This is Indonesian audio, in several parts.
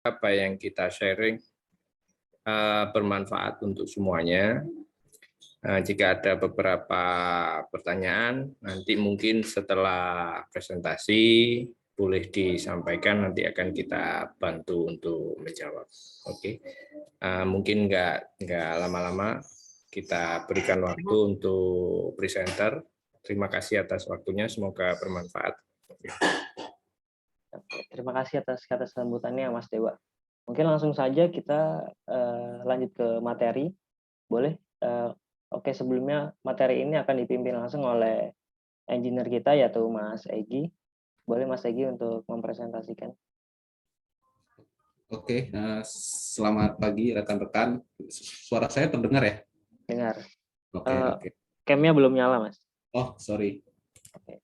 apa yang kita sharing bermanfaat untuk semuanya. Jika ada beberapa pertanyaan, nanti mungkin setelah presentasi boleh disampaikan, nanti akan kita bantu untuk menjawab. Oke, mungkin nggak lama-lama, kita berikan waktu untuk presenter. Terima kasih atas waktunya, semoga bermanfaat. Terima kasih atas kata sambutannya, Mas Dewa. Mungkin langsung saja kita lanjut ke materi. Boleh? Oke, sebelumnya materi ini akan dipimpin langsung oleh engineer kita, yaitu Mas Egi. Boleh Mas Egi untuk mempresentasikan? Oke, selamat pagi rekan-rekan. Suara saya terdengar ya? Dengar. Oke. Cam-nya belum nyala, Mas. Oh, sorry. Oke.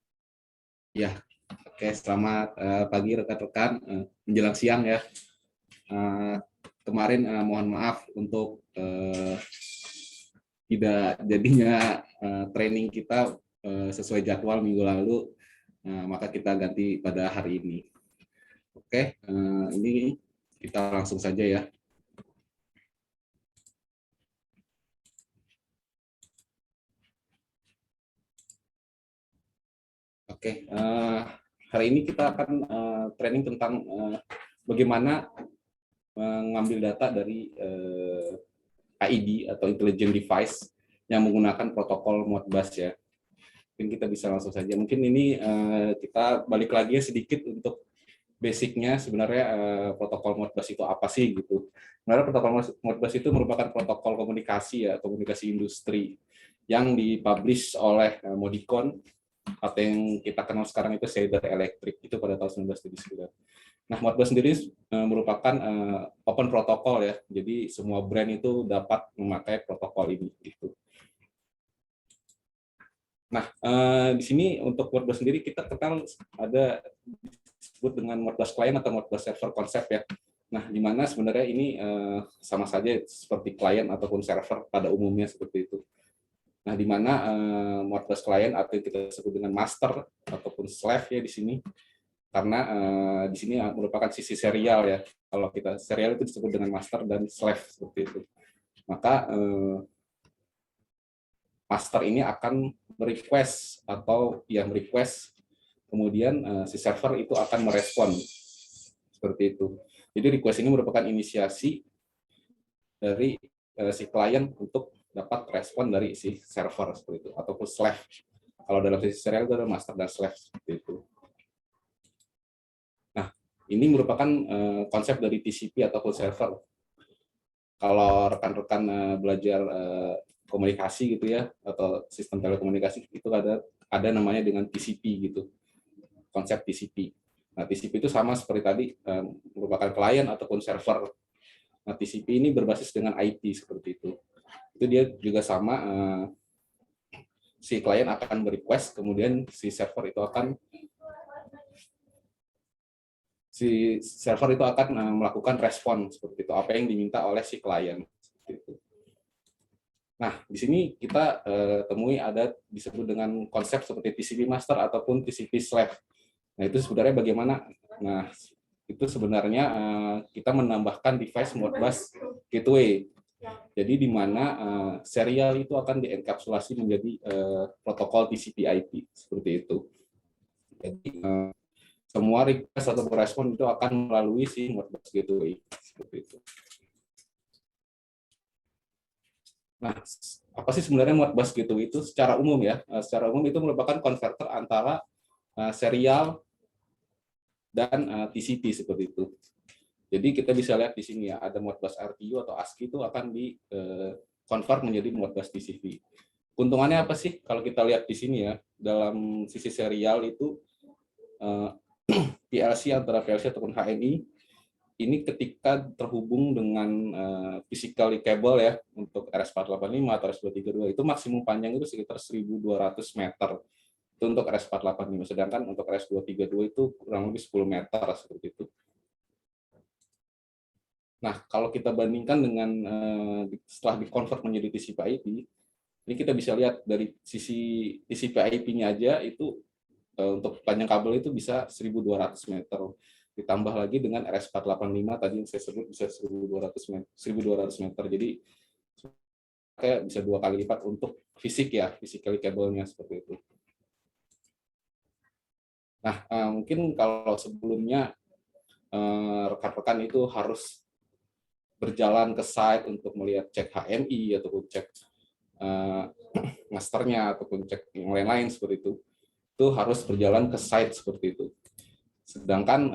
Ya, oke. Selamat pagi rekan-rekan. Menjelang siang ya. Kemarin mohon maaf untuk tidak jadinya training kita sesuai jadwal minggu lalu, maka kita ganti pada hari ini. Oke, ini kita langsung saja ya. Oke, hari ini kita akan training tentang bagaimana mengambil data dari AID atau Intelligent Device yang menggunakan protokol Modbus ya. Mungkin kita bisa langsung saja. Mungkin ini kita balik lagi sedikit untuk basicnya sebenarnya protokol Modbus itu apa sih gitu. Sebenarnya protokol Modbus itu merupakan protokol komunikasi ya, komunikasi industri yang dipublish oleh Modicon atau yang kita kenal sekarang itu Schneider Electric itu pada tahun 1979. Nah, Modbus sendiri merupakan open protokol ya. Jadi semua brand itu dapat memakai protokol ini gitu. Nah, di sini untuk Modbus sendiri kita kenal ada disebut dengan Modbus client atau Modbus server konsep ya. Nah, di mana sebenarnya ini sama saja seperti client ataupun server pada umumnya seperti itu. Nah, di mana Modbus client atau yang kita sebut dengan master ataupun slave ya di sini, karena di sini merupakan sisi serial ya. Kalau kita serial itu disebut dengan master dan slave seperti itu. Maka master ini akan merequest atau yang request, kemudian si server itu akan merespon seperti itu. Jadi request ini merupakan inisiasi dari si klien untuk dapat respon dari si server seperti itu, ataupun slave. Kalau dalam sisi serial itu ada master dan slave seperti itu. Nah, ini merupakan konsep dari TCP ataupun server. Kalau rekan-rekan belajar komunikasi gitu ya, atau sistem telekomunikasi, itu ada namanya dengan TCP gitu, konsep TCP. Nah, TCP itu sama seperti tadi, merupakan klien ataupun server. Nah, TCP ini berbasis dengan IP seperti itu. Itu dia juga sama, si klien akan berequest, kemudian si server itu akan melakukan respon seperti itu, apa yang diminta oleh si klien. Seperti itu. Nah, di sini kita temui ada disebut dengan konsep seperti TCP master ataupun TCP slave. Nah, itu sebenarnya bagaimana? Nah, itu sebenarnya kita menambahkan device Modbus gateway. Jadi di mana serial itu akan dienkapsulasi menjadi protokol TCP/IP seperti itu. Jadi semua request atau respon itu akan melalui si Modbus gateway seperti itu. Nah, apa sih sebenarnya Modbus gateway itu secara umum ya? Secara umum itu merupakan konverter antara serial dan TCP seperti itu. Jadi kita bisa lihat di sini ya, ada Modbus RTU atau ASCII itu akan di convert menjadi Modbus TCP. Keuntungannya apa sih kalau kita lihat di sini ya, dalam sisi serial itu PLC antara PLC ataupun HNI ini ketika terhubung dengan physically cable ya untuk RS485 atau RS232 itu maksimum panjang itu sekitar 1.200 meter itu untuk RS485, sedangkan untuk RS232 itu kurang lebih 10 meter seperti itu. Nah, kalau kita bandingkan dengan setelah di-convert menjadi TCP/IP, ini kita bisa lihat dari sisi TCP/IP-nya aja itu untuk panjang kabel itu bisa 1.200 meter. ditambah lagi dengan RS485 tadi yang saya sebut bisa 1.200 meter. Jadi kayak bisa 2 kali lipat untuk fisik ya, physically cable-nya seperti itu. Nah, mungkin kalau sebelumnya rekan-rekan itu harus berjalan ke site untuk melihat cek HMI ataupun cek masternya ataupun cek yang lain-lain seperti itu harus berjalan ke site seperti itu. Sedangkan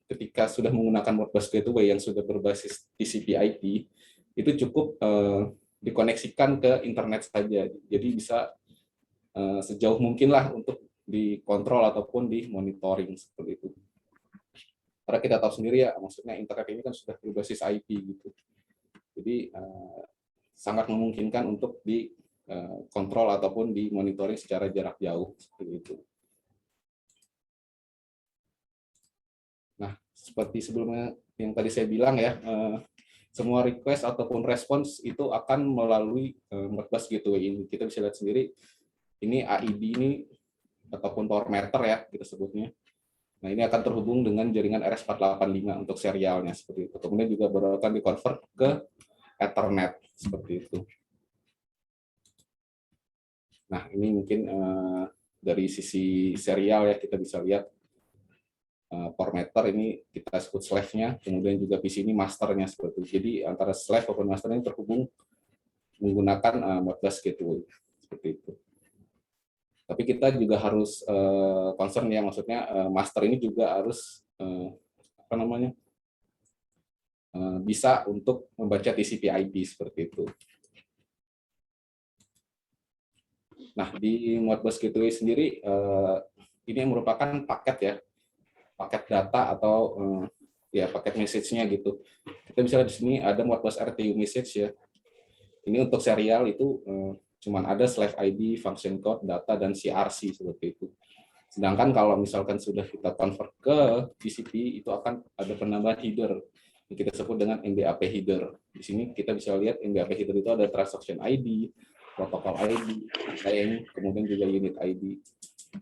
ketika sudah menggunakan Modbus Gateway yang sudah berbasis TCP/IP, itu cukup dikoneksikan ke internet saja. Jadi bisa sejauh mungkin lah untuk dikontrol ataupun dimonitoring seperti itu. Karena kita tahu sendiri ya, maksudnya internet ini kan sudah berbasis IP gitu. Jadi sangat memungkinkan untuk dikontrol ataupun dimonitoring secara jarak jauh seperti itu. Nah, seperti sebelumnya yang tadi saya bilang ya, semua request ataupun respons itu akan melalui Modbus Gateway ini. Kita bisa lihat sendiri, ini AID ini ataupun power meter ya kita sebutnya. Nah, ini akan terhubung dengan jaringan RS485 untuk serialnya seperti itu. Kemudian juga baru akan di-convert ke Ethernet seperti itu. Nah, ini mungkin dari sisi serial ya kita bisa lihat power meter ini kita sebut slave-nya, kemudian juga PC ini masternya seperti itu. Jadi antara slave maupun master ini terhubung menggunakan Modbus Gateway seperti itu. Tapi kita juga harus concern ya, maksudnya master ini juga harus bisa untuk membaca TCP/IP seperti itu. Nah, di Modbus Gateway sendiri ini merupakan paket ya, paket data atau ya paket message-nya gitu. Kita bisa lihat di sini ada Modbus RTU message ya. Ini untuk serial itu cuman ada slave ID, function code, data, dan CRC seperti itu. Sedangkan kalau misalkan sudah kita convert ke TCP, itu akan ada penambahan header yang kita sebut dengan MBAP header. Di sini kita bisa lihat MBAP header itu ada transaction ID, protokol ID, kemudian juga unit ID.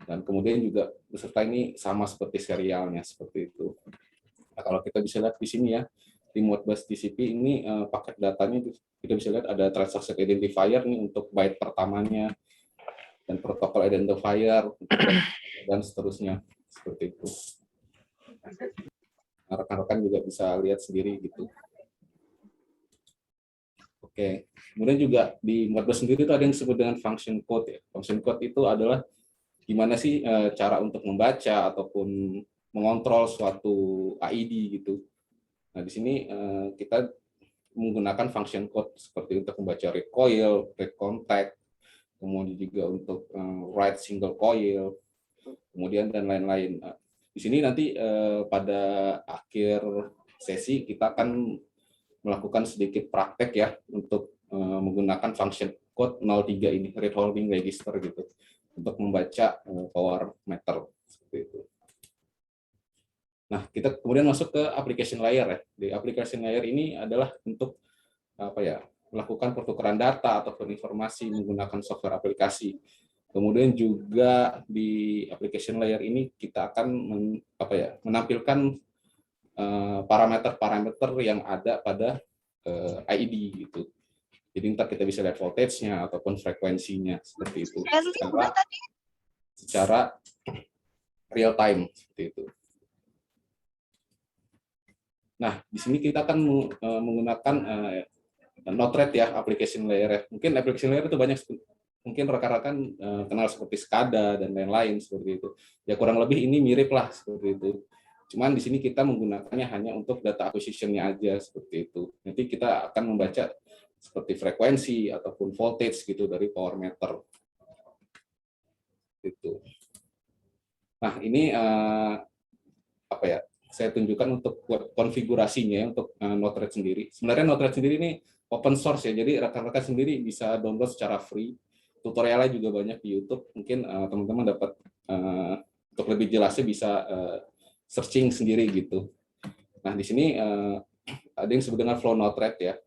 Dan kemudian juga beserta ini sama seperti serialnya seperti itu. Nah, kalau kita bisa lihat di sini ya, di Modbus TCP ini paket datanya kita bisa lihat ada transaction identifier nih untuk byte pertamanya, dan protokol identifier dan seterusnya seperti itu. Rekan-rekan juga bisa lihat sendiri gitu. Oke, kemudian juga di Modbus sendiri itu ada yang disebut dengan function code ya. Function code itu adalah gimana sih cara untuk membaca ataupun mengontrol suatu AID gitu. Nah, di sini kita menggunakan function code seperti untuk membaca read coil, read contact, kemudian juga untuk write single coil, kemudian dan lain-lain. Nah, di sini nanti pada akhir sesi kita akan melakukan sedikit praktek ya untuk menggunakan function code 03 ini, read holding register gitu, untuk membaca power meter seperti itu. Nah, kita kemudian masuk ke application layer ya. Di application layer ini adalah untuk melakukan pertukaran data ataupun informasi menggunakan software aplikasi. Kemudian juga di application layer ini kita akan menampilkan parameter-parameter yang ada pada AID gitu. Jadi ntar kita bisa lihat voltage-nya ataupun frekuensinya seperti itu secara real time seperti itu. Nah, di sini kita akan menggunakan Node-RED ya, application layer. Mungkin application layer itu banyak, mungkin rekan-rekan kenal seperti SCADA dan lain-lain seperti itu. Ya kurang lebih ini mirip lah seperti itu. Cuman di sini kita menggunakannya hanya untuk data acquisition-nya aja seperti itu. Nanti kita akan membaca seperti frekuensi ataupun voltage gitu dari power meter. Gitu. Nah, ini saya tunjukkan untuk konfigurasinya untuk Node-RED sendiri. Sebenarnya Node-RED sendiri ini open source ya, jadi rekan-rekan sendiri bisa download secara free. Tutorialnya juga banyak di YouTube. Mungkin teman-teman dapat untuk lebih jelasnya bisa searching sendiri gitu. Nah, di sini ada yang disebut dengan flow Node-RED ya.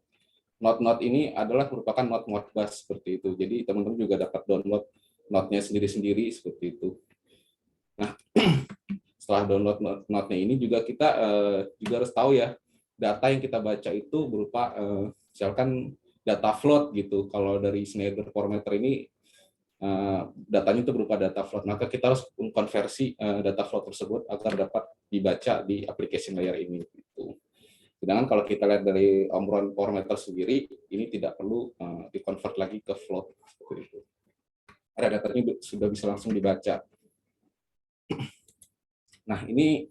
Node-node ini adalah merupakan node Modbus seperti itu. Jadi teman-teman juga dapat download node-nya sendiri-sendiri seperti itu. Nah, setelah download node-nya ini juga kita juga harus tahu ya, data yang kita baca itu berupa misalkan data float gitu. Kalau dari Schneider Parameter ini datanya itu berupa data float, maka kita harus mengkonversi data float tersebut agar dapat dibaca di application layer ini. Gitu. Sedangkan kalau kita lihat dari Omron Parameter sendiri, ini tidak perlu di-convert lagi ke float. Ada datanya sudah bisa langsung dibaca. Nah, ini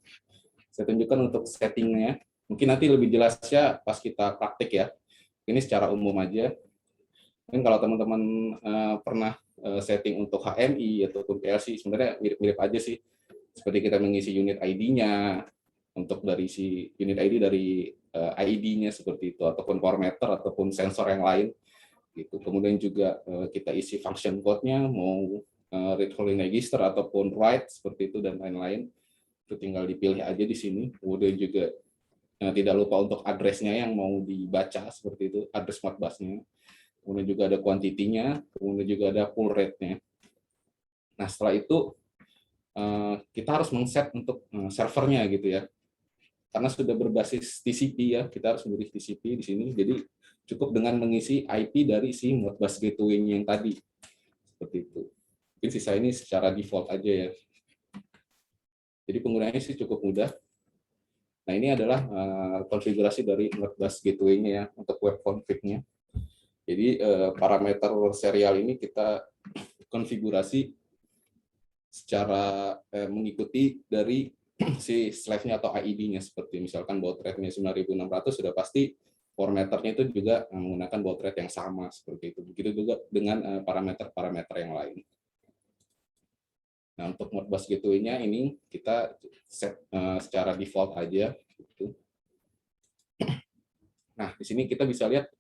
saya tunjukkan untuk settingnya. Mungkin nanti lebih jelasnya pas kita praktik ya. Ini secara umum aja. Mungkin kalau teman-teman pernah setting untuk HMI ataupun PLC, sebenarnya mirip-mirip aja sih. Seperti kita mengisi unit ID-nya, untuk dari si unit ID dari ID-nya seperti itu, ataupun power meter, ataupun sensor yang lain. Gitu. Kemudian juga kita isi function code-nya, mau read holding register ataupun write seperti itu dan lain-lain. Itu tinggal dipilih aja di sini. Kemudian juga tidak lupa untuk address-nya yang mau dibaca seperti itu, address modbus-nya. Kemudian juga ada quantity-nya, kemudian juga ada pull rate-nya. Nah, setelah itu kita harus men-set untuk servernya gitu ya. Karena sudah berbasis TCP ya, kita harus memilih TCP di sini. Jadi cukup dengan mengisi IP dari si Modbus gateway-nya yang tadi. Seperti itu. Mungkin sisa ini secara default aja ya. Jadi penggunaannya sih cukup mudah. Nah, ini adalah konfigurasi dari Modbus gateway-nya ya, untuk web config-nya. Jadi parameter serial ini kita konfigurasi secara mengikuti dari si slave-nya atau ID-nya, seperti misalkan baud rate-nya 9600, sudah pasti parameternya itu juga menggunakan baud rate yang sama seperti itu. Begitu juga dengan parameter-parameter yang lain. Nah, untuk Modbus gateway-nya ini kita set secara default aja gitu. Nah, di sini kita bisa lihat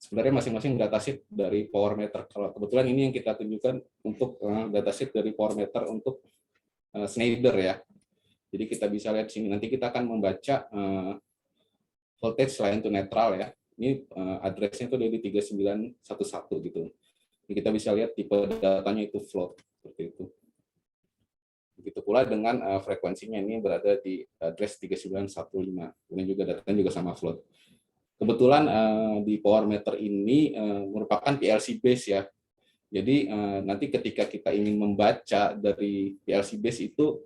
sebenarnya masing-masing datasheet dari power meter. Kalau kebetulan ini yang kita tunjukkan untuk datasheet dari power meter untuk Schneider ya. Jadi kita bisa lihat sini, nanti kita akan membaca voltage line to netral ya. Ini address-nya itu dari 3911 gitu. Jadi kita bisa lihat tipe datanya itu float seperti itu. Begitu pula dengan frekuensinya, ini berada di address 3915. Kemudian juga datanya juga sama float. Kebetulan di power meter ini merupakan PLC base ya. Jadi nanti ketika kita ingin membaca dari PLC base itu,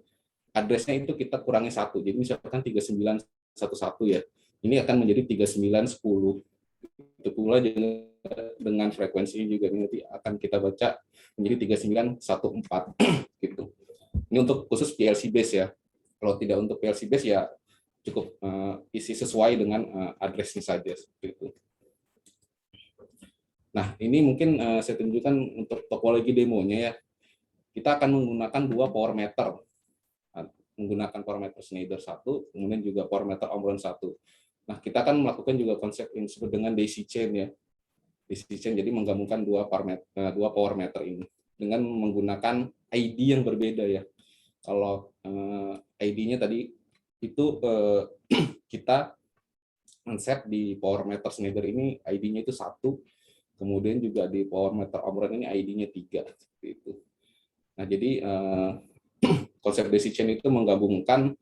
address-nya itu kita kurangi 1. Jadi misalkan 3911 ya. Ini akan menjadi 3910. Itu pula dengan frekuensinya juga nanti akan kita baca menjadi 3914 gitu. Ini untuk khusus PLC base ya. Kalau tidak untuk PLC base ya cukup isi sesuai dengan address-nya saja seperti itu. Nah, ini mungkin saya tunjukkan untuk topologi demonya ya. Kita akan menggunakan dua power meter. Menggunakan power meter Schneider 1, kemudian juga power meter Omron 1. Nah, kita akan melakukan juga konsep yang disebut dengan daisy chain ya. Daisy chain, jadi menggabungkan dua power meter ini dengan menggunakan ID yang berbeda ya. Kalau ID-nya tadi itu kita men-set di power meter Schneider ini ID-nya itu 1, kemudian juga di power meter Omron ini ID-nya 3 seperti itu. Nah, jadi konsep daisy chain itu menggabungkan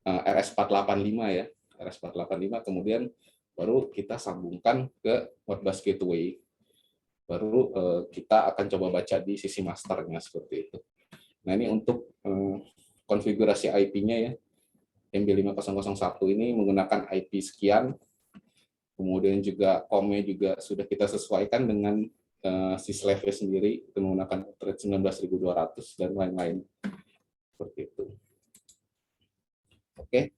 RS485 ya, RS485, kemudian baru kita sambungkan ke Modbus gateway. Baru kita akan coba baca di sisi masternya seperti itu. Nah, ini untuk konfigurasi IP-nya ya. MB5001 ini menggunakan IP sekian, kemudian juga COM-nya juga sudah kita sesuaikan dengan si slave sendiri, itu menggunakan thread 19200 dan lain-lain. Seperti itu. Oke,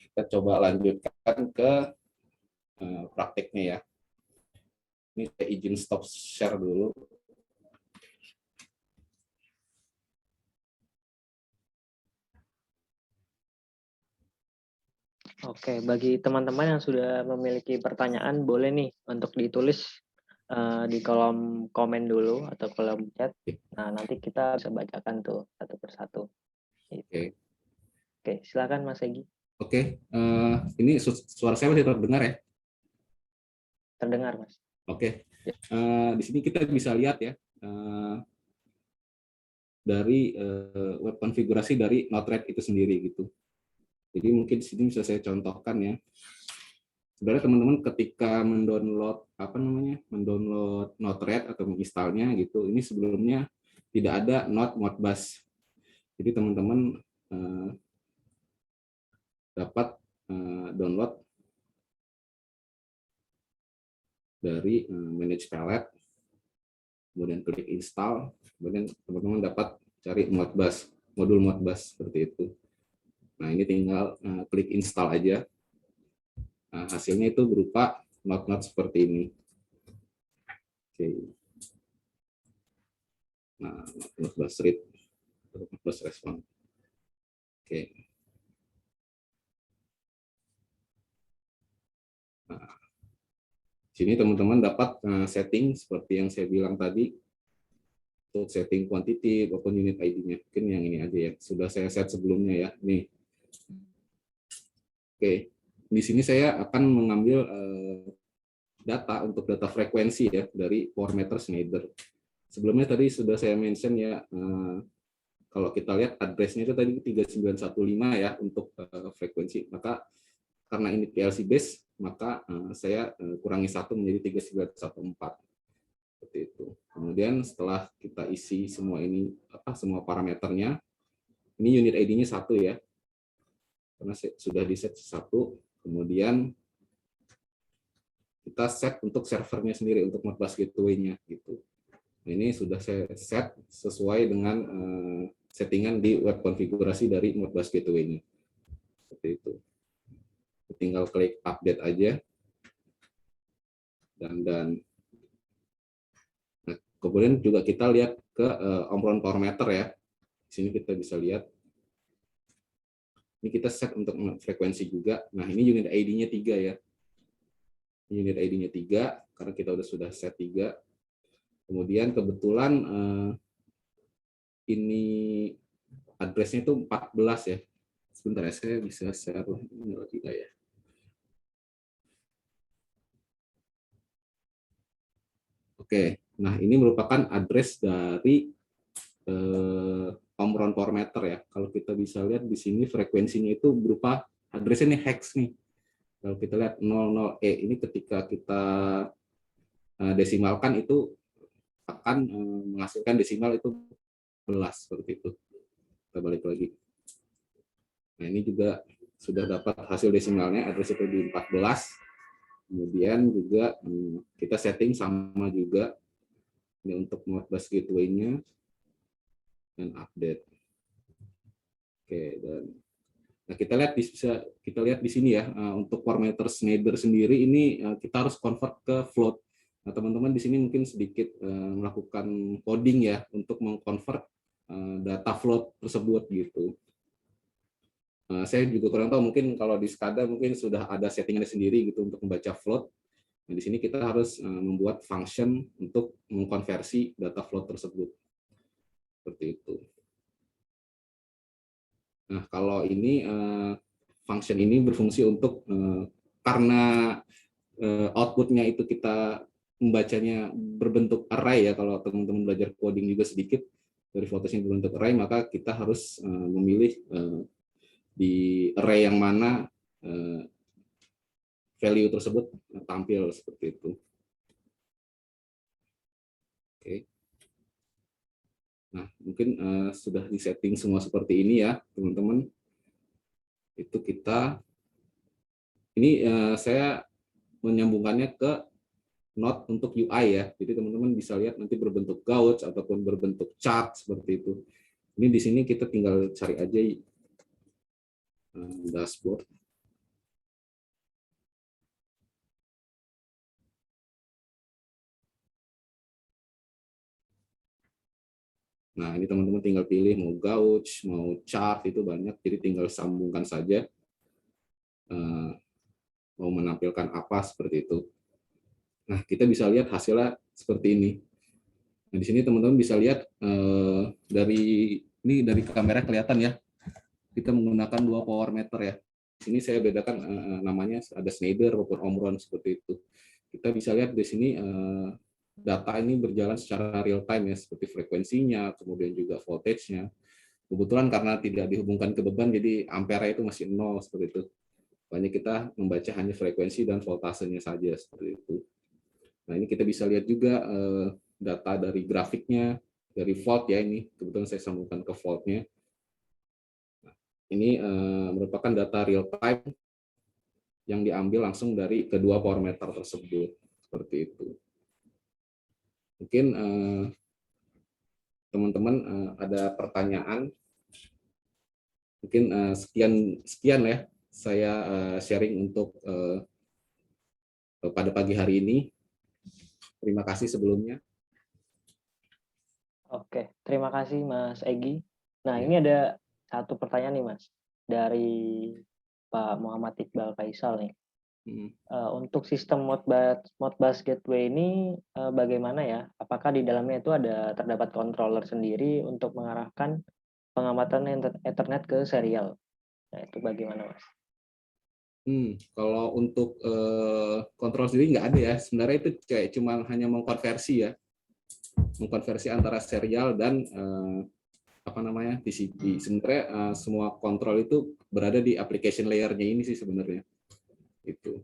kita coba lanjutkan ke prakteknya ya. Ini saya izin stop share dulu. Oke, bagi teman-teman yang sudah memiliki pertanyaan, boleh nih untuk ditulis di kolom komen dulu atau kolom chat. Nah, nanti kita bisa bacakan tuh satu persatu. Oke. Oke, silakan Mas Egi. Oke, ini suara saya masih terdengar ya? Terdengar, Mas. Oke, di sini kita bisa lihat ya, dari web konfigurasi dari Node-RED itu sendiri gitu. Jadi mungkin di sini bisa saya contohkan ya. Sebenarnya teman-teman ketika mendownload Node-RED atau menginstalnya gitu, ini sebelumnya tidak ada Node Modbus. Jadi teman-teman dapat download dari Manage Palette, kemudian klik install, kemudian teman-teman dapat cari Modbus, modul Modbus seperti itu. Nah ini tinggal klik install aja. Nah, hasilnya itu berupa node-node seperti ini. Oke. Nah, Modbus read, Modbus respon. Oke. Nah, sini teman-teman dapat setting seperti yang saya bilang tadi, untuk setting quantity maupun unit ID-nya. Mungkin yang ini aja ya, sudah saya set sebelumnya ya. Nih. Oke, di sini saya akan mengambil data untuk data frekuensi ya dari power meter Schneider. Sebelumnya tadi sudah saya mention ya, kalau kita lihat address-nya itu tadi 3915 ya untuk frekuensi. Maka karena ini PLC base, maka saya kurangi 1 menjadi 3914. Seperti itu. Kemudian setelah kita isi semua ini, semua parameternya, ini unit ID-nya 1 ya. Karena sudah di set 1, kemudian kita set untuk servernya sendiri, untuk Modbus gateway-nya gitu. Ini sudah saya set sesuai dengan settingan di web konfigurasi dari Modbus gateway-nya. Seperti itu. Tinggal klik update aja. Dan nah, kemudian juga kita lihat ke omron power meter ya. Di sini kita bisa lihat. Ini kita set untuk frekuensi juga. Nah, ini unit ID-nya 3 ya. Unit ID-nya 3 karena kita sudah set 3. Kemudian kebetulan ini address-nya itu 14 ya. Sebentar ya, saya bisa share ini lagi ya. Oke, nah ini merupakan address dari omron power meter ya. Kalau kita bisa lihat di sini frekuensinya itu berupa address-nya nih hex nih. Kalau kita lihat 00E ini ketika kita desimalkan itu akan menghasilkan desimal itu 11 seperti itu. Kita balik lagi. Nah, ini juga sudah dapat hasil desimalnya, address itu di 14. Kemudian juga kita setting sama juga ini untuk Modbus gateway-nya dan update. Oke, dan nah kita lihat di sini ya, untuk parameter Schneider sendiri ini kita harus convert ke float. Nah, teman-teman di sini mungkin sedikit melakukan coding ya untuk mengconvert data float tersebut gitu. Saya juga kurang tahu, mungkin kalau di SCADA mungkin sudah ada settingannya sendiri gitu untuk membaca float. Nah, di sini kita harus membuat function untuk mengkonversi data float tersebut. Seperti itu. Nah, kalau ini function ini berfungsi untuk karena outputnya itu kita membacanya berbentuk array ya, kalau teman-teman belajar coding juga sedikit dari voltage berbentuk array, maka kita harus memilih di array yang mana value tersebut tampil seperti itu. Oke. Nah, mungkin sudah disetting semua seperti ini ya, teman-teman. Itu kita, ini saya menyambungkannya ke Node untuk UI ya. Jadi teman-teman bisa lihat nanti berbentuk gauge ataupun berbentuk chart seperti itu. Ini di sini kita tinggal cari aja dashboard. Nah, ini teman-teman tinggal pilih mau gauge, mau chart, itu banyak. Jadi tinggal sambungkan saja. Mau menampilkan apa seperti itu. Nah, kita bisa lihat hasilnya seperti ini. Nah, di sini teman-teman bisa lihat dari kamera kelihatan ya. Kita menggunakan 2 power meter ya. Di sini saya bedakan namanya ada Schneider maupun Omron seperti itu. Kita bisa lihat di sini data ini berjalan secara real time ya, seperti frekuensinya, kemudian juga voltage-nya. Kebetulan karena tidak dihubungkan ke beban, jadi ampere itu masih nol seperti itu. Makanya kita membaca hanya frekuensi dan voltasenya saja seperti itu. Nah ini kita bisa lihat juga data dari grafiknya, dari volt ya ini. Kebetulan saya sambungkan ke voltnya. Ini merupakan data real time yang diambil langsung dari kedua power meter tersebut seperti itu. Mungkin teman-teman ada pertanyaan. Mungkin sekian ya saya sharing untuk pada pagi hari ini. Terima kasih sebelumnya. Oke, terima kasih Mas Egi. Nah, Ya. ini ada satu pertanyaan nih Mas dari Pak Muhammad Iqbal Faisal nih. Untuk sistem Modbus Gateway ini bagaimana ya? Apakah di dalamnya itu terdapat controller sendiri untuk mengarahkan pengamatan Ethernet ke serial? Nah, itu bagaimana Mas? Kalau untuk kontrol sendiri nggak ada ya. Sebenarnya itu kayak cuma hanya mengkonversi ya, mengkonversi antara serial dan TCP. Sebenarnya semua kontrol itu berada di application layer-nya ini sih sebenarnya. Itu.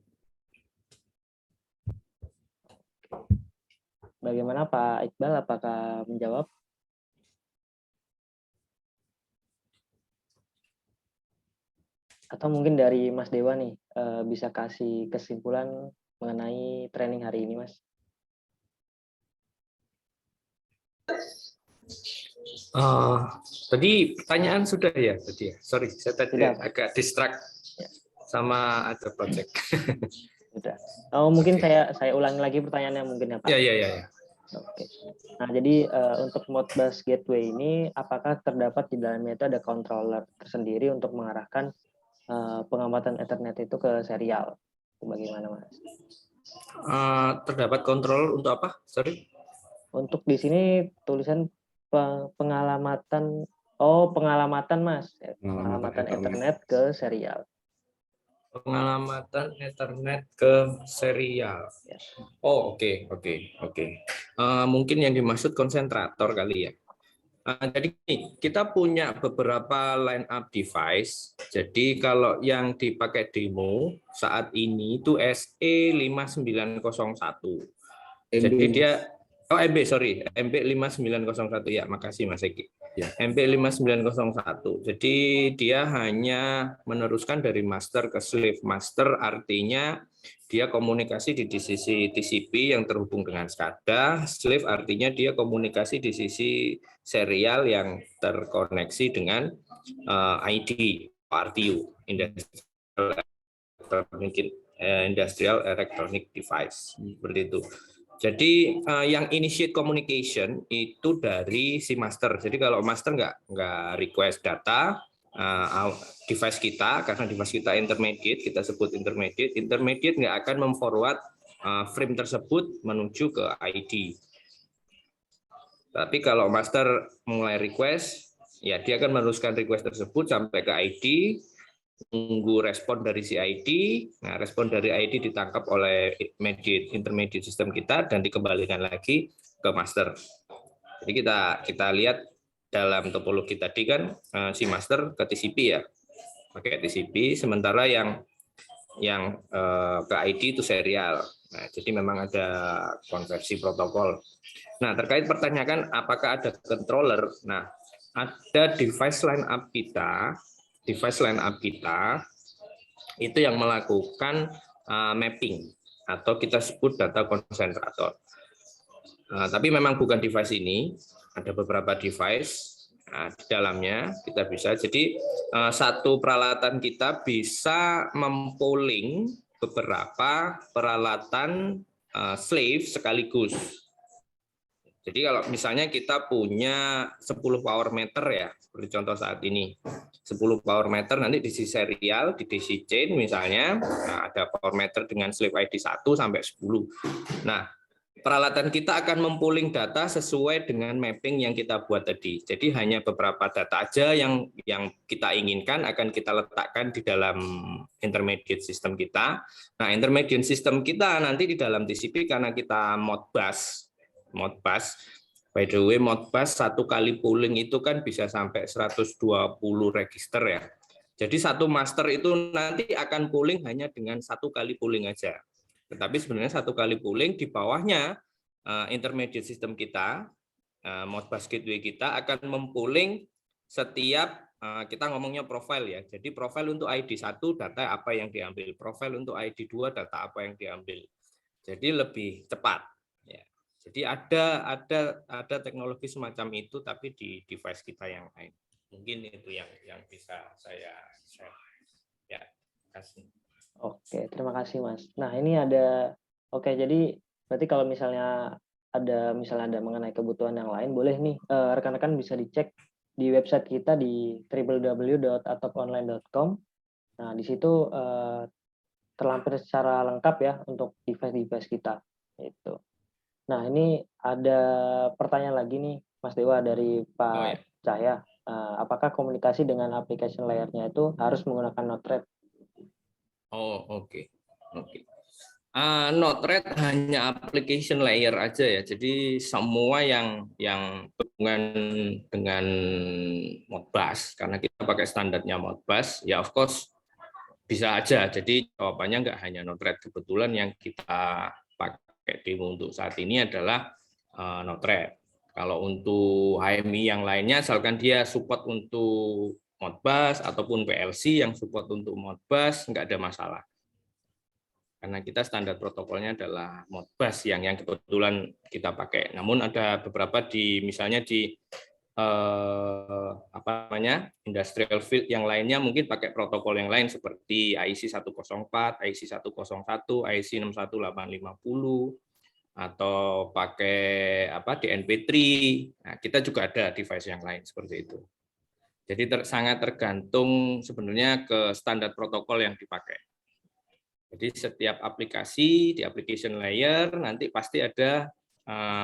Bagaimana Pak Iqbal? Apakah menjawab? Atau mungkin dari Mas Dewa nih, bisa kasih kesimpulan mengenai training hari ini, Mas? Tadi pertanyaan sudah ya tadi ya. Sorry, saya tadi Sudah, agak distract ya. sama ada project. Sudah. Mungkin saya ulangi lagi pertanyaannya mungkin ya Pak. Ya. Oke. Nah, jadi untuk Modbus Gateway ini, apakah terdapat di dalamnya itu ada controller tersendiri untuk mengarahkan pengamatan Ethernet itu ke serial? Bagaimana, Mas? Terdapat kontrol untuk apa? Sorry. Untuk di sini tulisan pengalamatan Mas. Pengalamatan Ethernet ke serial. Pengalamatan Ethernet ke serial. Oh, oke. Mungkin yang dimaksud konsentrator kali ya. Jadi kita punya beberapa line up device. Jadi kalau yang dipakai demo saat ini itu SE5901. Jadi dia MB5901 ya, makasih Mas Eki. Ya. MB5901. Jadi dia hanya meneruskan dari master ke slave. Master artinya dia komunikasi di sisi TCP yang terhubung dengan SCADA. Slave artinya dia komunikasi di sisi serial yang terkoneksi dengan ID, RTU, Industrial Electronic Device. Seperti itu. Jadi yang initiate communication itu dari si master. Jadi kalau master nggak request data device kita, karena device kita intermediate, kita sebut intermediate nggak akan memforward frame tersebut menuju ke ID. Tapi kalau master mulai request, ya dia akan meneruskan request tersebut sampai ke ID, tunggu respon dari si ID. Nah, respon dari ID ditangkap oleh intermediate system kita dan dikembalikan lagi ke master. Jadi kita lihat dalam topologi tadi kan si master ke TCP ya, pakai TCP, sementara yang ke ID itu serial. Nah, jadi memang ada konversi protokol. Nah, terkait pertanyaan apakah ada controller? Nah, ada device line up kita itu yang melakukan mapping atau kita sebut data konsentrator. Tapi memang bukan device ini, ada beberapa device di dalamnya kita bisa. Jadi satu peralatan kita bisa mempooling beberapa peralatan slave sekaligus. Jadi kalau misalnya kita punya 10 power meter ya, seperti contoh saat ini, 10 power meter nanti di sisi serial, di DC chain misalnya, nah ada power meter dengan slave ID 1 sampai 10. Nah, peralatan kita akan mempooling data sesuai dengan mapping yang kita buat tadi. Jadi hanya beberapa data aja yang kita inginkan akan kita letakkan di dalam intermediate system kita. Nah, intermediate system kita nanti di dalam TCP karena kita Modbus Modbus. By the way, Modbus satu kali pooling itu kan bisa sampai 120 register ya. Jadi satu master itu nanti akan pooling hanya dengan satu kali pooling aja. Tetapi sebenarnya satu kali pooling di bawahnya intermediate system kita, Modbus Gateway kita akan mempooling setiap kita ngomongnya profile ya. Jadi profile untuk ID 1 data apa yang diambil, profile untuk ID 2 data apa yang diambil. Jadi lebih cepat. Ya. Jadi ada teknologi semacam itu tapi di device kita yang lain. Mungkin itu yang bisa saya share. Ya, kasih. Oke, terima kasih Mas. Nah ini ada, oke jadi berarti kalau misalnya ada mengenai kebutuhan yang lain, boleh nih rekan-rekan bisa dicek di website kita di www.atoponline.com. Nah di situ terlampir secara lengkap ya untuk device-device kita. Itu. Nah ini ada pertanyaan lagi nih Mas Dewa dari Pak Cahya. Apakah komunikasi dengan application layer-nya itu harus menggunakan Node-RED? Oh, oke. Node-RED hanya application layer aja ya. Jadi semua yang berhubungan dengan Modbus, karena kita pakai standarnya Modbus, ya of course bisa aja. Jadi jawabannya nggak hanya Node-RED. Kebetulan yang kita pakai demo untuk saat ini adalah Node-RED. Kalau untuk HMI yang lainnya, asalkan dia support untuk Modbus ataupun PLC yang support untuk Modbus, nggak ada masalah. Karena kita standar protokolnya adalah Modbus yang kebetulan kita pakai. Namun ada beberapa misalnya di industrial field yang lainnya mungkin pakai protokol yang lain seperti IEC 104, IEC 101, IEC 61850 atau pakai DNP3. Nah, kita juga ada device yang lain seperti itu. Jadi sangat tergantung sebenarnya ke standar protokol yang dipakai. Jadi setiap aplikasi di application layer nanti pasti ada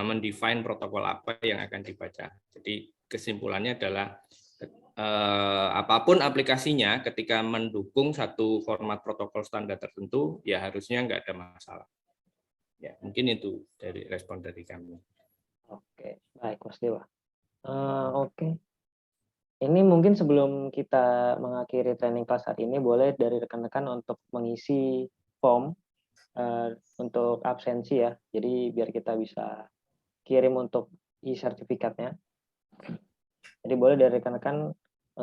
mendefine protokol apa yang akan dibaca. Jadi kesimpulannya adalah apapun aplikasinya ketika mendukung satu format protokol standar tertentu ya harusnya nggak ada masalah. Ya mungkin itu dari respon dari kami. Oke, baik Mas Dewa. Oke. Ini mungkin sebelum kita mengakhiri training kelas hari ini, boleh dari rekan-rekan untuk mengisi form untuk absensi ya. Jadi biar kita bisa kirim untuk e-sertifikatnya. Jadi boleh dari rekan-rekan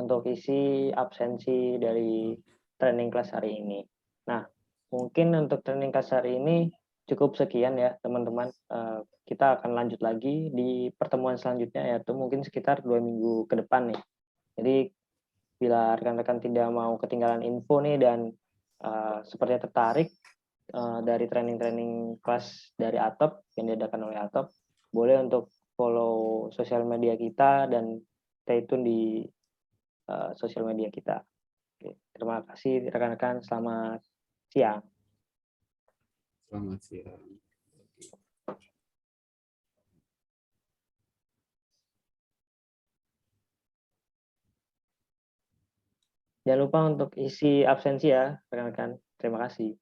untuk isi absensi dari training kelas hari ini. Nah, mungkin untuk training kelas hari ini cukup sekian ya teman-teman. Kita akan lanjut lagi di pertemuan selanjutnya, yaitu mungkin sekitar 2 minggu ke depan nih. Jadi bila rekan-rekan tidak mau ketinggalan info nih dan sepertinya tertarik dari training-training kelas dari ATOP yang diadakan oleh ATOP, boleh untuk follow sosial media kita dan stay tune di sosial media kita. Oke, terima kasih rekan-rekan, selamat siang. Selamat siang. Jangan lupa untuk isi absensi ya rekan-rekan. Terima kasih.